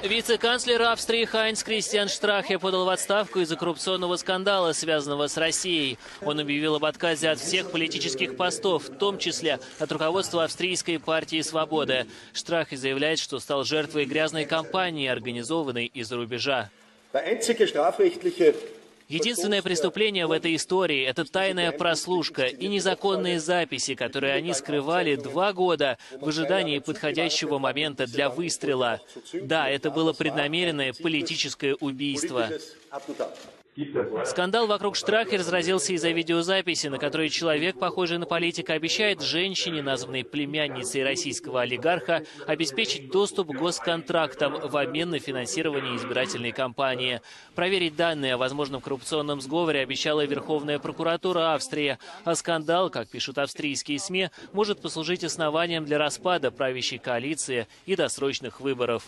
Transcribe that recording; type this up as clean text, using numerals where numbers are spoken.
Вице-канцлер Австрии Хайнц Кристиан Штрахе подал в отставку из-за коррупционного скандала, связанного с Россией. Он объявил об отказе от всех политических постов, в том числе от руководства австрийской партии «Свобода». Штрахе заявляет, что стал жертвой грязной кампании, организованной из-за рубежа. Единственное преступление в этой истории – это тайная прослушка и незаконные записи, которые они скрывали 2 года в ожидании подходящего момента для выстрела. Да, это было преднамеренное политическое убийство. Скандал вокруг Штрахе разразился из-за видеозаписи, на которой человек, похожий на политика, обещает женщине, названной племянницей российского олигарха, обеспечить доступ к госконтрактам в обмен на финансирование избирательной кампании. Проверить данные о возможном коррупционном сговоре обещала Верховная прокуратура Австрии. А скандал, как пишут австрийские СМИ, может послужить основанием для распада правящей коалиции и досрочных выборов.